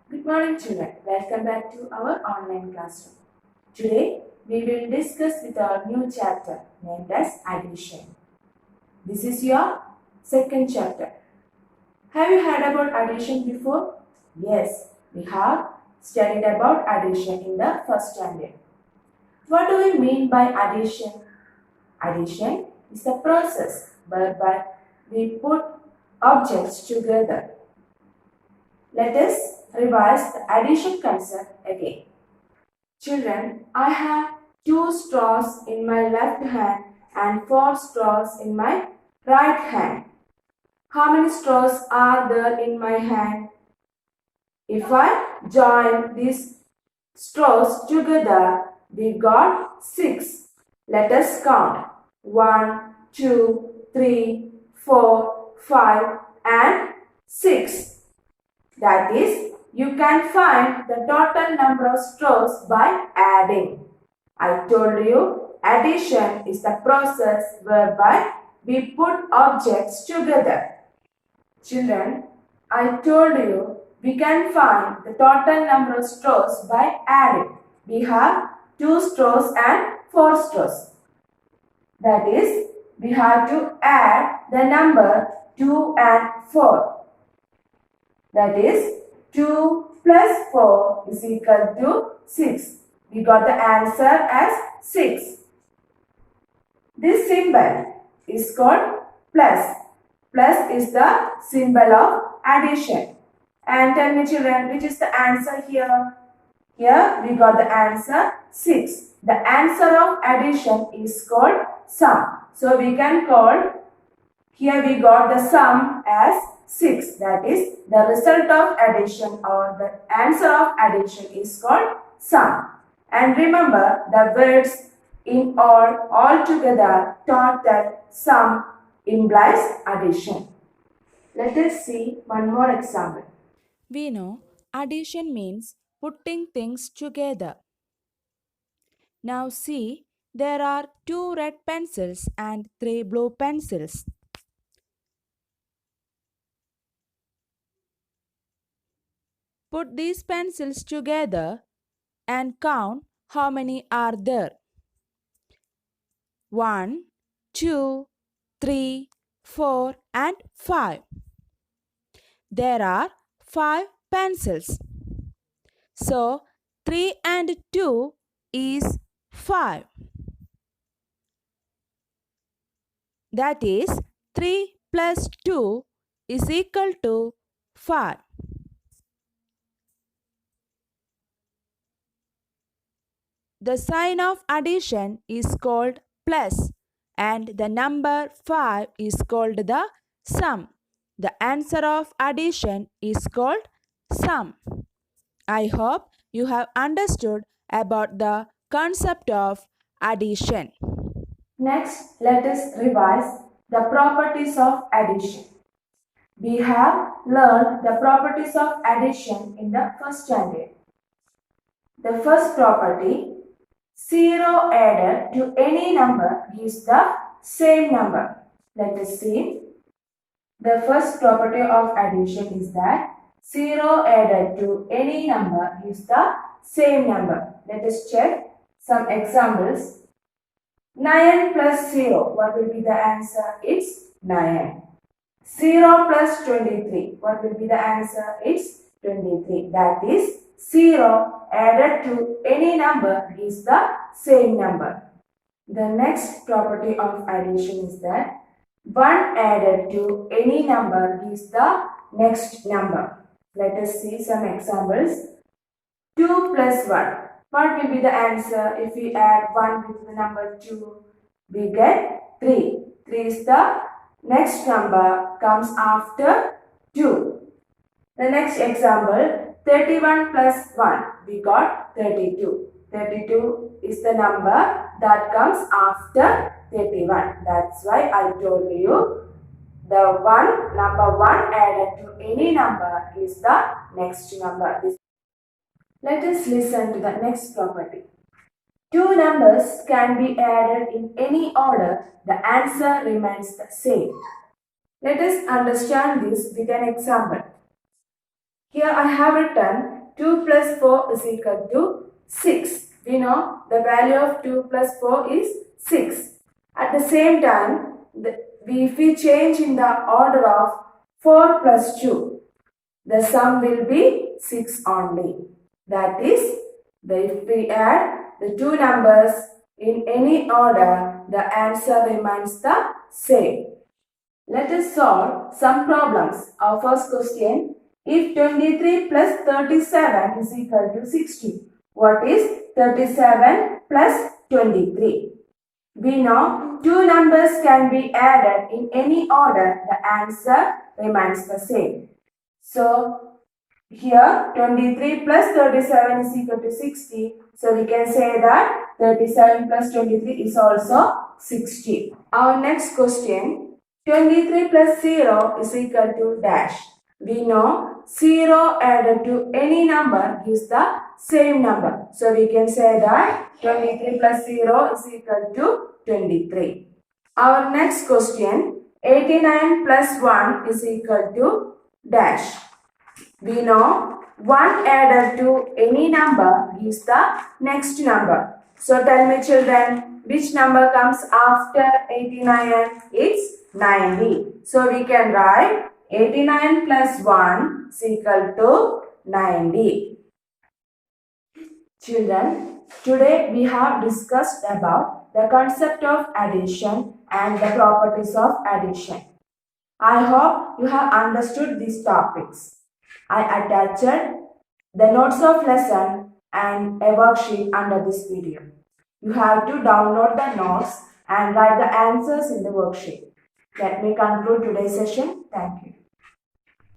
Good morning, children. Welcome back to our online classroom. Today, we will discuss with our new chapter named as addition. This is your second chapter. Have you heard about addition before? Yes, we have studied about addition in the first standard. What do we mean by addition? Addition is the process whereby we put objects together. Let us revise the addition concept again. Children, I have 2 straws in my left hand and 4 straws in my right hand. How many straws are there in my hand? If I join these straws together, we got 6. Let us count. 1, 2, 3, 4, 5 and 6. That is, you can find the total number of straws by adding. I told you, addition is the process whereby we put objects together. Children, I told you, we can find the total number of straws by adding. We have 2 straws and 4 straws. That is, we have to add the number 2 and 4. That is 2 plus 4 is equal to 6. We got the answer as 6. This symbol is called plus. Plus is the symbol of addition. And tell me children, which is the answer here? Here we got the answer 6. The answer of addition is called sum. So we can call, here we got the sum as 6. That is, the result of addition or the answer of addition is called sum. And remember the words in all together taught that sum implies addition. Let us see one more example. We know addition means putting things together. Now see, there are 2 red pencils and 3 blue pencils. Put these pencils together and count how many are there. 1, 2, 3, 4 and 5. There are 5 pencils. So 3 and 2 is 5. That is 3 plus 2 is equal to 5. The sign of addition is called plus and the number 5 is called the sum. The answer of addition is called sum. I hope you have understood about the concept of addition. Next, let us revise the properties of addition. We have learned the properties of addition in the first standard. The first property, 0 added to any number gives the same number. Let us see. The first property of addition is that 0 added to any number gives the same number. Let us check some examples. 9 plus 0, what will be the answer? It's 9. 0 plus 23, what will be the answer? It's 23. That is, 0 added to any number is the same number. The next property of addition is that 1 added to any number is the next number. Let us see some examples. 2 plus 1. What will be the answer if we add 1 with the number 2? We get 3. 3 is the next number comes after 2. The next example, 31 plus 1. We got 32. 32 is the number that comes after 31. That's why I told you the number 1 added to any number is the next number. Let us listen to the next property. 2 numbers can be added in any order. The answer remains the same. Let us understand this with an example. Here I have written 2 plus 4 is equal to 6. We know the value of 2 plus 4 is 6. At the same time, if we change in the order of 4 plus 2, the sum will be 6 only. That is, if we add the two numbers in any order, the answer remains the same. Let us solve some problems. Our first question, if 23 plus 37 is equal to 60, what is 37 plus 23? We know two numbers can be added in any order, the answer remains the same. So, here 23 plus 37 is equal to 60. So, we can say that 37 plus 23 is also 60. Our next question, 23 plus 0 is equal to dash. We know 0 added to any number gives the same number. So, we can say that 23 plus 0 is equal to 23. Our next question, 89 plus 1 is equal to dash. We know 1 added to any number gives the next number. So tell me children, which number comes after 89? It's 90. So we can write 89 plus 1 is equal to 90. Children, today we have discussed about the concept of addition and the properties of addition. I hope you have understood these topics. I attached the notes of lesson and a worksheet under this video. You have to download the notes and write the answers in the worksheet. Let me conclude today's session. Thank you.